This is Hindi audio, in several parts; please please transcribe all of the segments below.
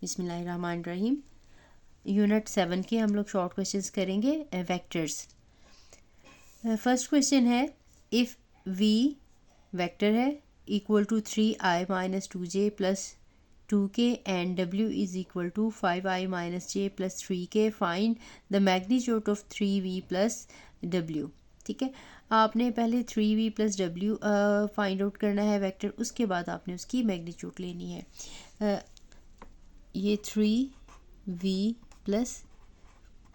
बिस्मिल्लाहिर्रहमानिर्रहीम। यूनिट 7 के हम लोग शॉर्ट क्वेश्चंस करेंगे वेक्टर्स। फर्स्ट क्वेश्चन है, इफ़ वी वेक्टर है equal to 3i minus 2j plus 2k and w is equal to 5i minus j plus 3k, find the magnitude of 3v plus w। ठीक है, आपने पहले 3v plus w find out करना है वेक्टर, उसके बाद आपने उसकी मैग्नीट्यूड लेनी है। ये 3v प्लस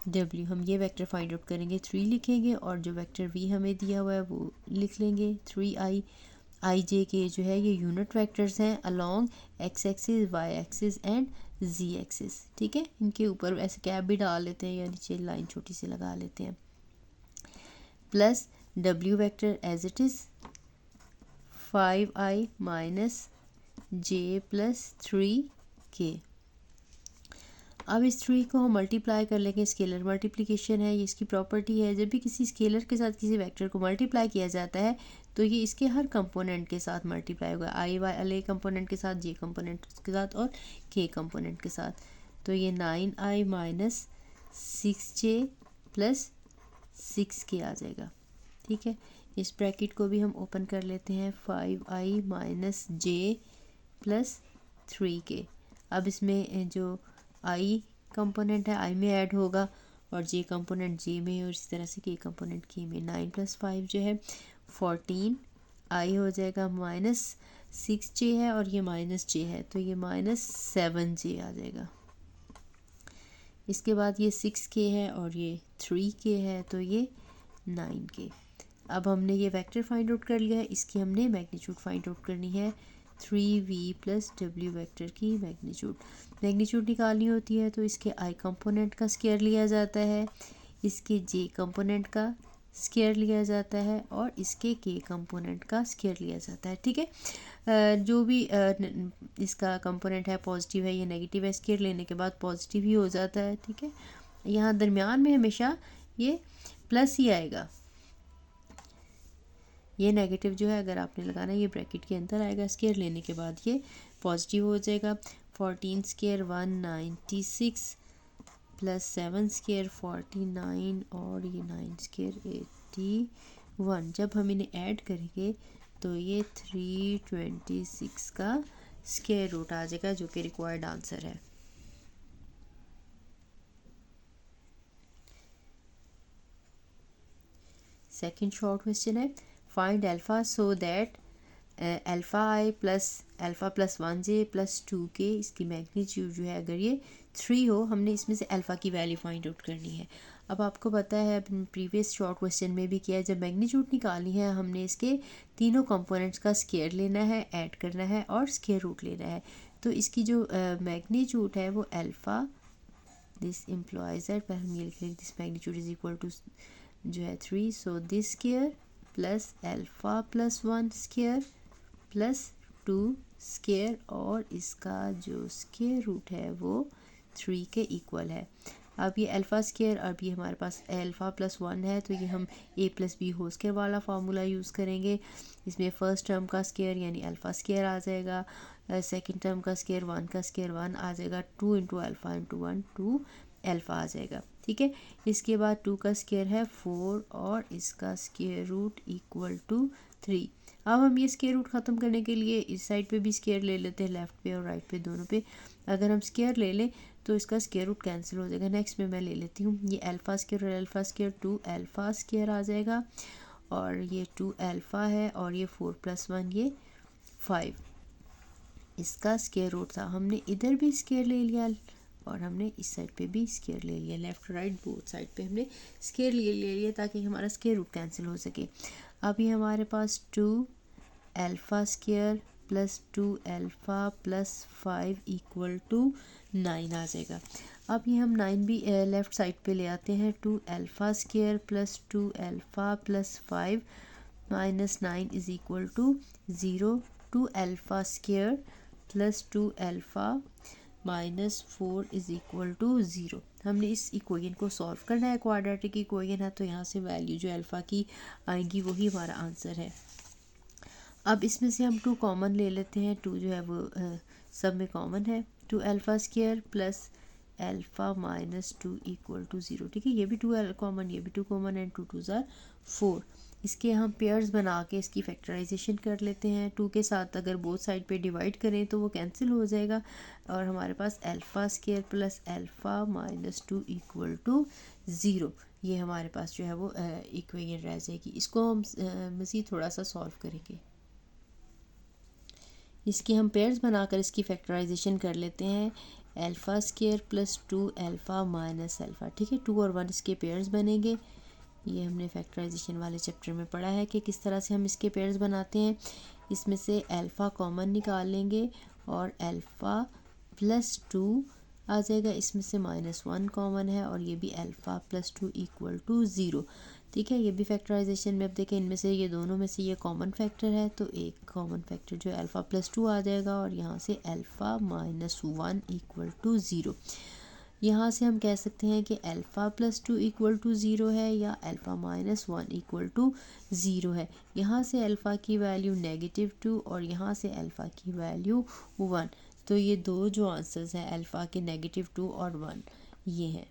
w, हम ये वेक्टर फाइंड आउट करेंगे, 3 लिखेंगे और जो वेक्टर v हमें दिया हुआ है वो लिख लेंगे। 3i ij के जो है ये यूनिट वेक्टर्स हैं along x axis, y axis and z axis. ठीक है, इनके ऊपर ऐसे कैप भी डाल लेते हैं या नीचे लाइन छोटी सी लगा लेते हैं। Plus w vector as it is 5i minus j plus 3k। अब इस 3 को हम मल्टीप्लाई कर लेंगे, स्केलर मल्टीप्लिकेशन है, ये इसकी प्रॉपर्टी है। जब भी किसी स्केलर के साथ किसी वेक्टर को मल्टीप्लाई किया जाता है तो ये इसके हर कंपोनेंट के साथ मल्टीप्लाई होगा, आई वाले कंपोनेंट के साथ, जे कंपोनेंट के साथ और के कंपोनेंट के साथ। तो ये 9i minus 6j plus 6k आ जाएगा। ठीक है, इस ब्रैकेट को भी हम ओपन कर लेते हैं, 5i minus j plus 3k। अब इसमें जो i कंपोनेंट है i में ऐड होगा और j कंपोनेंट j में और इसी तरह से k कंपोनेंट k में। 9 प्लस 5 जो है 14i हो जाएगा, माइनस 6j है और ये माइनस j है तो ये माइनस 7j आ जाएगा। इसके बाद ये 6k है और ये 3k है तो ये 9k। अब हमने ये वेक्टर फाइंड आउट कर लिया है, इसकी हमने मैग्नीट्यूड फाइंड आउट करनी है। 3v प्लस w वेक्टर की मैग्नीट्यूड निकालनी होती है तो इसके i कंपोनेंट का स्क्वायर लिया जाता है, इसके j कंपोनेंट का स्क्वायर लिया जाता है और इसके k कंपोनेंट का स्क्वायर लिया जाता है। ठीक है, जो भी इसका कंपोनेंट है पॉजिटिव है या नेगेटिव है, स्क्वायर लेने के बाद पॉजिटिव ही हो जाता है। ठीक है, यहाँ दरमियान में हमेशा ये प्लस ही आएगा, ये नेगेटिव जो है अगर आपने लगाना है ये ब्रैकेट के अंदर आएगा, स्क्वायर लेने के बाद ये पॉजिटिव हो जाएगा। 14 स्क्वायर 196 प्लस 7 स्क्वायर 49 और ये 9 स्क्वायर 81। जब हम इन्हें ऐड करेंगे तो ये 326 का स्क्वायर रूट आ जाएगा जो कि रिक्वायर्ड आंसर है। सेकंड शॉर्ट क्वेश्चन है, find alpha so that alpha I plus 1j plus 2k, इसकी मैग्नीट्यूड जो है अगर ये 3 हो, हमने इसमें से अल्फ़ा की वैल्यू फाइंड आउट करनी है। अब आपको पता है प्रीवियस शॉर्ट क्वेश्चन में भी किया है, जब मैग्नीट्यूड निकालनी है हमने इसके तीनों कंपोनेंट्स का स्क्वायर लेना है, ऐड करना है और स्क्वायर रूट लेना है। तो इसकी जो मैग्नीट्यूड है वो अल्फ़ा, दिस इम्प्लॉइज दैट, पहले हम ये लिख लेंगे this magnitude is equal to जो है 3, so this square plus alpha plus 1 square plus 2 square और इसका जो स्क्वायर रूट है वो 3 के इक्वल है। अब ये अल्फ़ा स्क्वायर, अब ये हमारे पास अल्फ़ा प्लस 1 है तो ये हम a plus B whole square वाला फार्मूला यूज़ करेंगे। इसमें फर्स्ट टर्म का स्क्वायर यानी अल्फ़ा स्क्वायर आ जाएगा, सेकंड टर्म का स्क्वायर 1 का स्क्वायर 1 आ जाएगा, 2 इंटू अल्फ़ा इंटू 1 2 अल्फ़ा आ जाएगा। ठीक है, इसके बाद 2 का स्क्वायर है 4 और इसका स्क्वायर रूट इक्वल टू 3। अब हम ये स्क्वायर रूट ख़त्म करने के लिए इस साइड पे भी स्क्वायर ले लेते हैं, लेफ़्ट पे और राइट पे दोनों पे। अगर हम स्क्वायर ले लें तो इसका स्क्वायर रूट कैंसिल हो जाएगा। नेक्स्ट में मैं ले लेती हूँ ये अल्फ़ा स्क्वायर और अल्फ़ा स्क्वायर, 2 अल्फ़ा स्क्वायर आ जाएगा और ये 2 अल्फ़ा है और ये 4 प्लस 1 ये 5, इसका स्क्वायर रूट था। हमने इधर भी स्क्वायर ले लिया और हमने इस साइड पे भी स्क्वायर ले लिया, लेफ़्ट राइट बोथ साइड पे हमने स्क्वायर ले लिया ताकि हमारा स्क्वायर रूट कैंसिल हो सके। अभी हमारे पास 2 alpha square plus 2 alpha plus 5 equal to 9 आ जाएगा। अब ये हम 9 भी लेफ़्ट साइड पे ले आते हैं, 2 alpha square plus 2 alpha plus 5 minus 9 is equal to 0, 2 alpha square plus 2 alpha minus 4 is equal to 0। हमने इस इक्वेशन को सॉल्व करना है, क्वाड्रेटिक इक्वेशन है तो यहाँ से वैल्यू जो अल्फ़ा की आएंगी वही हमारा आंसर है। अब इसमें से हम 2 कॉमन ले लेते हैं, 2 जो है वो सब में कॉमन है two alpha square plus alpha minus two equal to zero. ठीक है, ये भी टू कॉमन, ये भी two common and two two are four. इसके हम पेयर्स बना के इसकी फैक्टराइजेशन कर लेते हैं। टू के साथ अगर बोथ साइड पे डिवाइड करें तो वो कैंसिल हो जाएगा और हमारे पास alpha square plus alpha minus two equal to zero, ये हमारे पास जो है वो इक्वेशन रह जाएगी। इसको हम मज़ीद थोड़ा सा सॉल्व करेंगे। इसकी हम पेयर्स बनाकर इसकी फैक्टराइजेशन कर लेते हैं। Alpha square plus two alpha minus alpha. ठीक है, टू और वन इसके पेयर्स बनेंगे। ये हमने फैक्टराइजेशन वाले चैप्टर में पढ़ा है कि किस तरह से हम इसके पेयर्स बनाते हैं। इसमें से अल्फ़ा कॉमन निकाल लेंगे और अल्फ़ा प्लस टू आ जाएगा। इसमें से माइनस वन कॉमन है और ये भी alpha plus two equal to zero. ठीक है, ये भी फैक्टराइजेशन में अब देखें इनमें से ये दोनों में से ये कॉमन फैक्टर है तो एक कॉमन फैक्टर जो अल्फ़ा प्लस टू आ जाएगा और यहाँ से alpha minus one equal to zero. यहाँ से हम कह सकते हैं कि alpha plus two equal to zero है या alpha minus one equal to zero है। यहाँ से अल्फ़ा की वैल्यू नेगेटिव टू और यहाँ से अल्फ़ा की वैल्यू वन। तो ये दो जो आंसर्स हैं अल्फ़ा के नेगेटिव टू और वन ये हैं।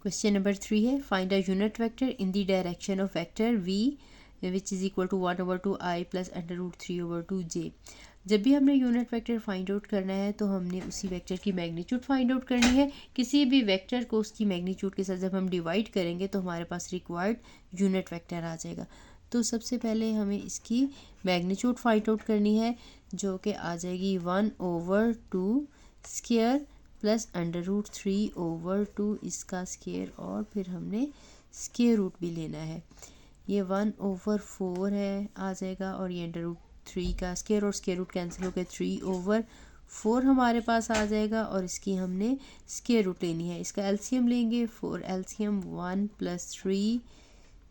क्वेश्चन नंबर 3 है find a unit vector in the direction of vector v which is equal to 1/2i plus under root 3/2j। जब भी हमने यूनिट वेक्टर फाइंड आउट करना है तो हमने उसी वेक्टर की मैग्नीट्यूड फाइंड आउट करनी है। किसी भी वेक्टर को उसकी मैग्नीट्यूड के साथ जब हम डिवाइड करेंगे तो हमारे पास रिक्वायर्ड यूनिट वेक्टर आ जाएगा। तो सबसे पहले हमें इसकी मैग्नीट्यूड फाइंड आउट करनी है जो कि आ जाएगी 1/2 स्क्वायर प्लस अंडर रूट 3/2 इसका स्क्वायर और फिर हमने स्क्वायर रूट भी लेना है। ये 1/4 है आ जाएगा और ये अंडर रूट 3 का स्क्वायर और स्क्वायर रूट कैंसिल होकर 3/4 हमारे पास आ जाएगा और इसकी हमने स्क्वायर रूट लेनी है। इसका एलसीएम लेंगे 4 एलसीएम 1 प्लस 3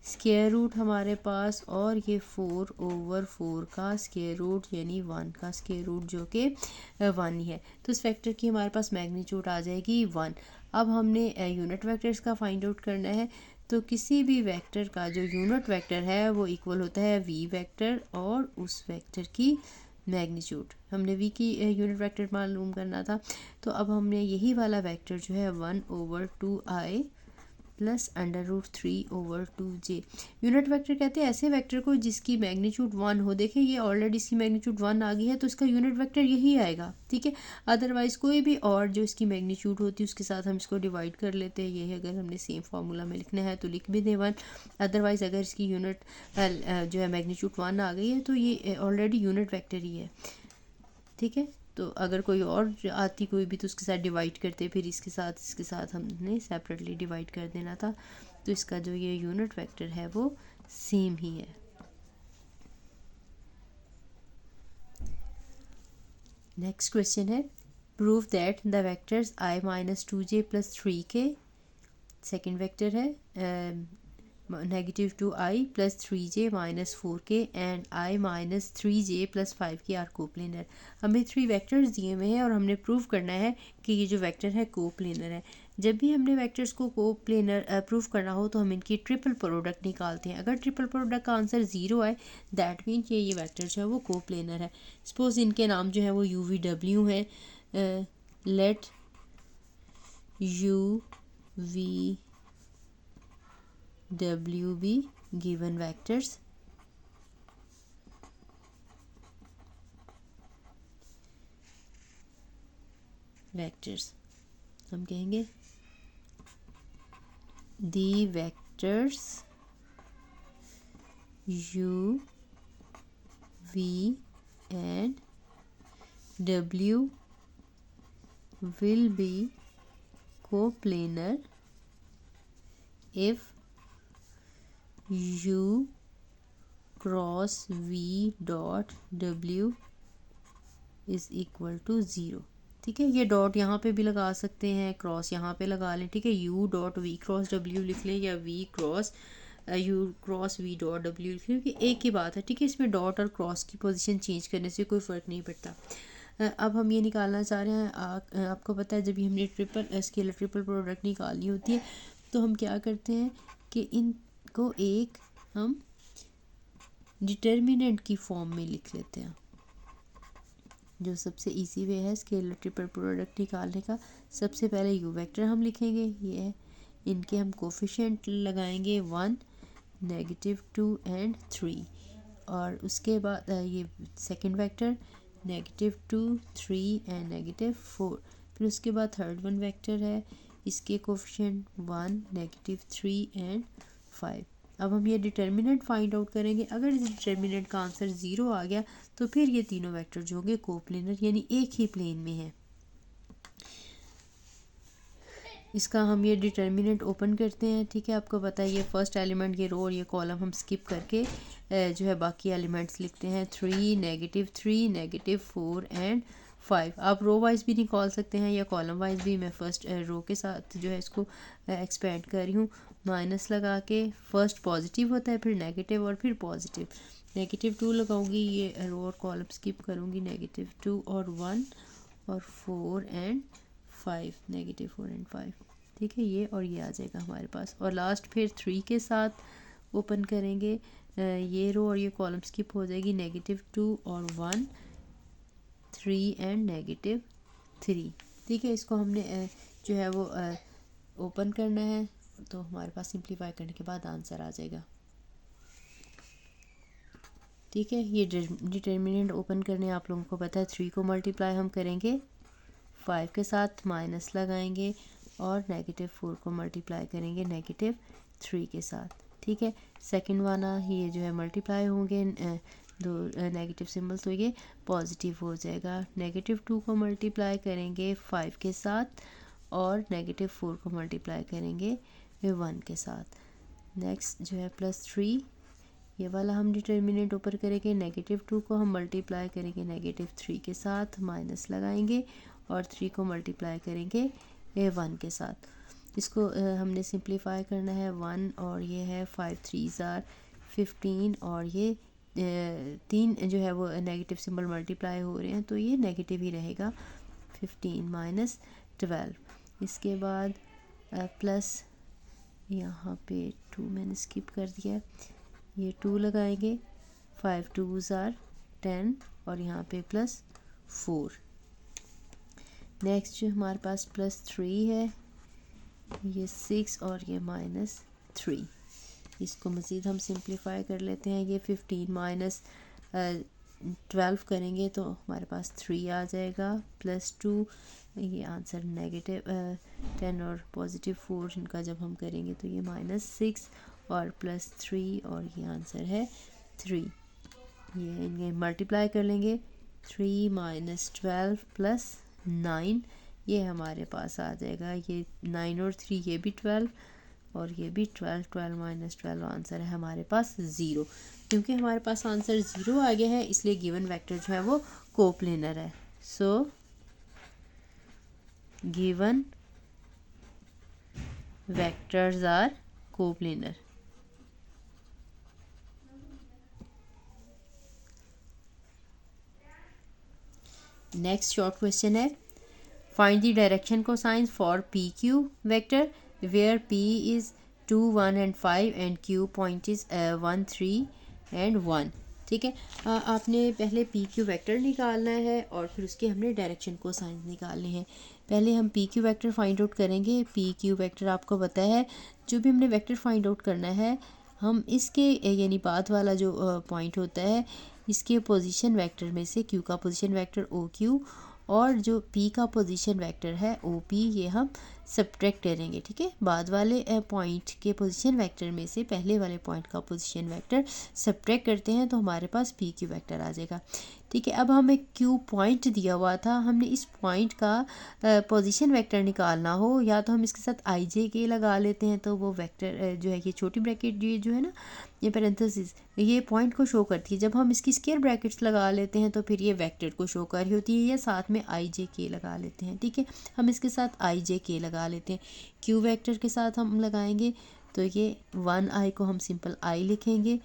स्क्वायर रूट हमारे पास और ये 4/4 का स्क्वायर रूट यानी 1 का स्क्वायर रूट जो कि 1 ही है। तो इस वेक्टर की हमारे पास मैग्नीट्यूड आ जाएगी 1। अब हमने यूनिट वेक्टर्स का फाइंड आउट करना है। तो किसी भी वेक्टर का जो यूनिट वेक्टर है वो इक्वल होता है वी वेक्टर और उस वेक्टर की मैग्नीट्यूड। हमने वी की यूनिट वेक्टर मालूम करना था तो अब हमने यही वाला वेक्टर जो है 1/2i plus under root 3/2j। Unit vector कहते हैं ऐसे वेक्टर को जिसकी मैग्नीट्यूड 1 हो। देखें ये ऑलरेडी इसकी मैग्नीट्यूड 1 आ गई है तो इसका यूनिट वेक्टर यही आएगा। ठीक है, अदरवाइज़ कोई भी और जो इसकी मैग्नीट्यूड होती है उसके साथ हम इसको डिवाइड कर लेते हैं। ये अगर हमने सेम फार्मूला में लिखना है तो लिख भी दें 1। अदरवाइज़ अगर इसकी यूनिट जो है मैग्नीट्यूड 1 आ गई है तो ये ऑलरेडी यूनिट वेक्टर ही है। ठीक है, तो अगर कोई और आती कोई भी तो उसके साथ डिवाइड करते, फिर इसके साथ हमने सेपरेटली डिवाइड कर देना था। तो इसका जो ये यूनिट वेक्टर है वो सेम ही है। नेक्स्ट क्वेश्चन है prove that the vectors i minus 2j plus 3k। Second vector है negative 2i plus 3j minus 4k and i minus 3j plus 5k are coplanar. हमें 3 वेक्टर्स दिए हुए हैं और हमने प्रूव करना है कि ये जो वेक्टर है कोप्लेनर है। जब भी हमने वेक्टर्स को कोप्लेनर प्रूव करना हो तो हम इनकी ट्रिपल प्रोडक्ट निकालते हैं। अगर ट्रिपल प्रोडक्ट का आंसर 0 आए दैट मीन ये वेक्टर जो है वो कोप्लेनर है। सपोज इनके नाम जो है वो u v w है। Let u v w be given vectors हम कहेंगे the vectors u v and w will be coplanar if u cross v dot w is equal to 0। ठीक है, ये डॉट यहाँ पे भी लगा सकते हैं, क्रॉस यहाँ पे लगा लें। ठीक है, u dot v cross w लिख लें या v cross u cross v dot w लिख लें, क्योंकि एक ही बात है। ठीक है, इसमें डॉट और क्रॉस की पोजीशन चेंज करने से कोई फ़र्क नहीं पड़ता। अब हम ये निकालना चाह रहे हैं आपको पता है जब भी हमने ट्रिपल स्केलर ट्रिपल प्रोडक्ट निकालनी होती है तो हम क्या करते हैं कि इनको एक हम डिटर्मिनेंट की फॉर्म में लिख लेते हैं। जो सबसे इजी वे है स्केलर ट्रिपल प्रोडक्ट निकालने का, सबसे पहले यू वेक्टर हम लिखेंगे, ये है, इनके हम कोफिशिएंट लगाएंगे 1, -2 एंड 3, और उसके बाद ये सेकंड वेक्टर -2, 3 एंड -4, फिर उसके बाद थर्ड वन वेक्टर है, इसके कोफिशिएंट 1, -3 एंड 5। अब हम ये डिटर्मिनेंट फाइंड आउट करेंगे। अगर इस डिटर्मिनेंट का आंसर 0 आ गया तो फिर ये तीनों वेक्टर जो होंगे कोप्लेनर यानी एक ही प्लेन में है। इसका हम ये डिटर्मिनेंट ओपन करते हैं, ठीक है। आपको पता है ये फर्स्ट एलिमेंट, ये रो और ये कॉलम हम स्किप करके जो है बाकी एलिमेंट्स लिखते हैं, 3, -3, -4 एंड 5। आप रो वाइज भी निकाल सकते हैं या कॉलम वाइज भी। मैं फर्स्ट रो के साथ जो है इसको एक्सपेंड कर रही हूँ, माइनस लगा के। फर्स्ट पॉजिटिव होता है, फिर नेगेटिव और फिर पॉजिटिव। -2 लगाऊंगी, ये रो और कॉलम स्किप करूँगी, -2 और 1 और 4 एंड 5, -4 एंड 5, ठीक है। ये और ये आ जाएगा हमारे पास, और लास्ट फिर 3 के साथ ओपन करेंगे, ये रो और ये कॉलम स्किप हो जाएगी, -2 और 1, 3 एंड -3, ठीक है। इसको हमने जो है वो ओपन करना है, तो हमारे पास सिंप्लीफाई करने के बाद आंसर आ जाएगा, ठीक है। ये डिटर्मिनेंट ओपन करने आप लोगों को पता है, 3 को मल्टीप्लाई हम करेंगे 5 के साथ, माइनस लगाएंगे, और -4 को मल्टीप्लाई करेंगे -3 के साथ, ठीक है। सेकंड वाला ये जो है मल्टीप्लाई होंगे दो नेगेटिव सिंबल, तो ये पॉजिटिव हो जाएगा। -2 को मल्टीप्लाई करेंगे 5 के साथ, और -4 को मल्टीप्लाई करेंगे 1 के साथ। नेक्स्ट जो है +3, ये वाला हम डिटर्मिनेंट ऊपर करेंगे, -2 को हम मल्टीप्लाई करेंगे -3 के साथ, माइनस लगाएंगे, और 3 को मल्टीप्लाई करेंगे 1 के साथ। इसको हमने सिंप्लीफाई करना है, 1 और ये है 5 3s are 15, और ये 3 जो है वो नेगेटिव सिंबल मल्टीप्लाई हो रहे हैं, तो ये नेगेटिव ही रहेगा, 15 - 12। इसके बाद प्लस यहाँ पे 2 मैंने स्किप कर दिया, ये 2 लगाएंगे, 5 2s are 10, और यहाँ पे +4। नेक्स्ट जो हमारे पास +3 है, ये 6 और ये -3। इसको मज़ीद हम सिंप्लीफाई कर लेते हैं, ये 15 - 12 करेंगे तो हमारे पास 3 आ जाएगा, +2, ये आंसर -10 और +4 इनका जब हम करेंगे तो ये -6 और +3, और ये आंसर है 3। ये इनके मल्टीप्लाई कर लेंगे, 3 - 12 + 9, ये हमारे पास आ जाएगा, ये 9 और 3 ये भी 12, और ये भी 12, 12 - 12 आंसर है हमारे पास 0। क्योंकि हमारे पास आंसर 0 आ गया है, इसलिए गिवन वेक्टर जो है वो कोप्लेनर है। So given vectors are coplanar. Next short question है, find the direction cosines for P Q vector where P is 2, 1 and 5 and Q point is 1, 3 and 1, ठीक है। आपने पहले पी क्यू वेक्टर निकालना है और फिर उसके हमने डायरेक्शन कोसाइंस निकालने हैं। पहले हम P Q vector find out करेंगे। पी क्यू वेक्टर आपको पता है, जो भी हमने वेक्टर फाइंड आउट करना है, हम इसके यानी बाद वाला जो पॉइंट होता है, इसके पोजीशन वेक्टर में से क्यू का पोजीशन वेक्टर ओ क्यू और जो पी का पोजीशन वेक्टर है ओ पी, ये हम सब्ट्रैक्ट करेंगे, ठीक है। बाद वाले पॉइंट के पोजीशन वेक्टर में से पहले वाले पॉइंट का पोजीशन वेक्टर सब्ट्रैक्ट करते हैं तो हमारे पास पी क्यू वेक्टर आ जाएगा, ठीक है। अब हमें क्यू पॉइंट दिया हुआ था, हमने इस पॉइंट का पोजीशन वेक्टर निकालना हो, या तो हम इसके साथ आई जे के लगा लेते हैं, तो वो वेक्टर जो है, ये छोटी ब्रैकेट ये जो है ना, ये पैरेंथेसिस, ये पॉइंट को शो करती है। जब हम इसकी स्क्वायर ब्रैकेट्स लगा लेते हैं तो फिर ये वेक्टर को शो कर रही होती है, या साथ में आई जे के लगा लेते हैं, ठीक है। हम इसके साथ आई जे के लगा लेते हैं, क्यू वेक्टर के साथ हम लगाएंगे तो ये 1 आई को हम सिंपल आई लिखेंगे,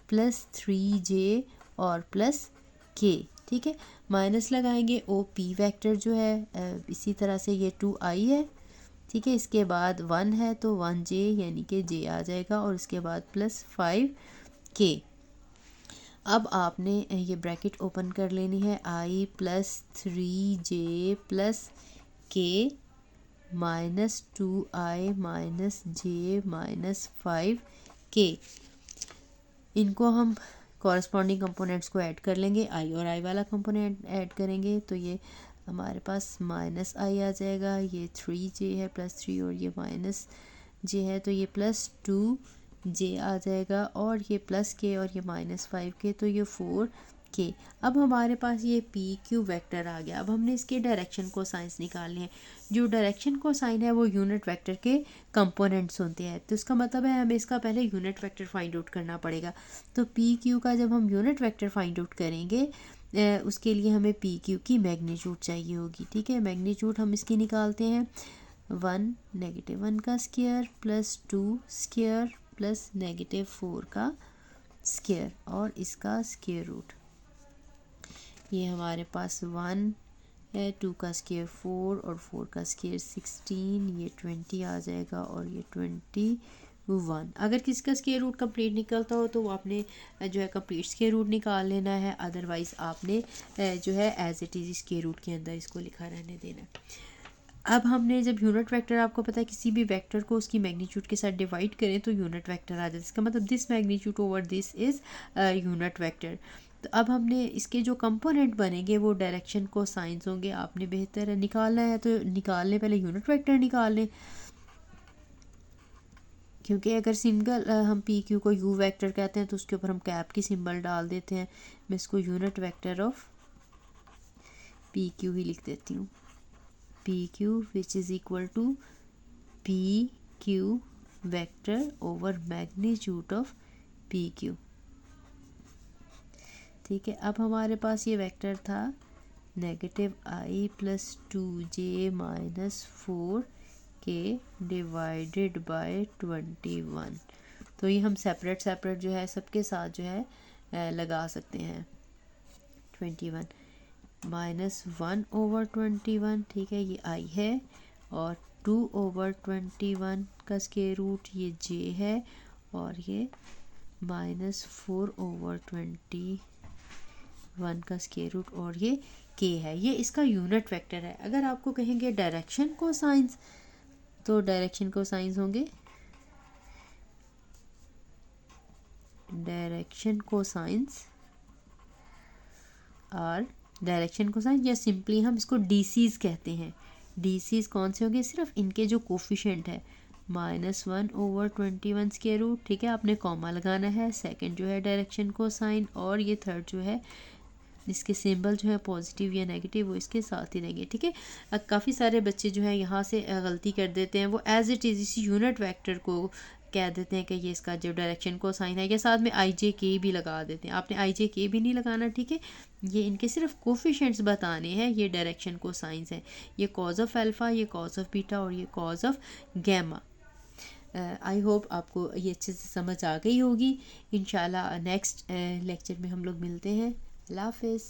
+3j और +k, ठीक है। माइनस लगाएंगे ओ पी वेक्टर जो है, इसी तरह से ये 2i है, ठीक है। इसके बाद 1 है तो 1j यानी कि j आ जाएगा, और इसके बाद +5k। अब आपने ये ब्रैकेट ओपन कर लेनी है, i plus 3j plus k minus 2i minus j minus 5k। इनको हम कॉरस्पॉन्डिंग कंपोनेंट्स को ऐड कर लेंगे, i और i वाला कंपोनेंट ऐड करेंगे तो ये हमारे पास माइनस i आ जाएगा, ये 3j है प्लस 3 और ये माइनस j है तो ये प्लस 2j आ जाएगा, और ये प्लस k और ये माइनस 5k तो ये 4k। अब हमारे पास ये पी क्यू वेक्टर आ गया। अब हमने इसके डायरेक्शन को साइंस निकालने हैं। जो डायरेक्शन को साइन है वो यूनिट वेक्टर के कंपोनेंट्स होते हैं, तो इसका मतलब है हमें इसका पहले यूनिट वेक्टर फाइंड आउट करना पड़ेगा। तो पी क्यू का जब हम यूनिट वेक्टर फाइंड आउट करेंगे उसके लिए हमें पी क्यू की मैग्नीट्यूड चाहिए होगी। ठीक है, मैग्नीट्यूड हम इसकी निकालते हैं 1 -1 का स्क्वायर प्लस 2 स्क्वायर प्लस -4 का स्क्वायर और इसका स्क्वायर रूट। ये हमारे पास 1 है, 2 का स्क्वायर 4 और 4 का स्क्वायर 16, ये 20 आ जाएगा और ये 21। अगर किसी का स्क्वायर रूट कंप्लीट निकलता हो तो वो आपने जो है कंप्लीट स्क्वायर रूट निकाल लेना है, अदरवाइज़ आपने जो है as it is square root के अंदर इसको लिखा रहने देना। अब हमने जब यूनिट वेक्टर, आपको पता है किसी भी वेक्टर को उसकी मैग्नीट्यूड के साथ डिवाइड करें तो यूनिट वेक्टर आ जाता है। इसका मतलब this magnitude over this is unit vector. तो अब हमने इसके जो कंपोनेंट बनेंगे वो डायरेक्शन को साइंस होंगे। आपने बेहतर निकालना है तो निकालने पहले यूनिट वेक्टर निकाल लें, क्योंकि अगर सिंगल हम पी क्यू को यू वेक्टर कहते हैं तो उसके ऊपर हम कैप की सिंबल डाल देते हैं। मैं इसको unit vector of P Q ही लिख देती हूँ, P Q which is equal to P Q vector over magnitude of P Q. ठीक है, अब हमारे पास ये वेक्टर था -i plus 2j minus 4k divided by 21। तो ये हम सेपरेट सेपरेट जो है सबके साथ जो है लगा सकते हैं। 21 -1/21, ठीक है, ये i है, और 2/21 का स्क्वायर रूट ये j है, और ये -4/21 का स्क्वायर रूट और ये k है। ये इसका यूनिट वेक्टर है। अगर आपको कहेंगे डायरेक्शन को साइंस, तो डायरेक्शन को साइंस होंगे, डायरेक्शन को साइंस और डायरेक्शन को साइंस, या सिंपली हम इसको डीसीज कहते हैं। डीसीज कौन से होंगे? सिर्फ इनके जो कोफिशिएंट है -1/21 स्क्वायर रूट, ठीक है, आपने कॉमा लगाना है। सेकंड जो है डायरेक्शन को साइन, और ये थर्ड जो है इसके सिंबल जो है पॉजिटिव या नेगेटिव वो इसके साथ ही रहेंगे। ठीक है, काफ़ी सारे बच्चे जो है यहाँ से गलती कर देते हैं, वो एज इट इज़ इसी यूनिट वेक्टर को कह देते हैं कि ये इसका जो डायरेक्शन को साइन है, या साथ में आई जे के भी लगा देते हैं। आपने आई जे के भी नहीं लगाना, ठीक है, ये इनके सिर्फ कोफिशिएंट्स बताने हैं। ये डायरेक्शन को साइंस है, ये कॉज ऑफ अल्फ़ा, ये कॉज ऑफ बीटा और ये cos of gamma. I hope आपको ये अच्छे से समझ आ गई होगी। इंशाल्लाह नेक्स्ट लेक्चर में हम लोग मिलते हैं। अल्लाह हाफिज़।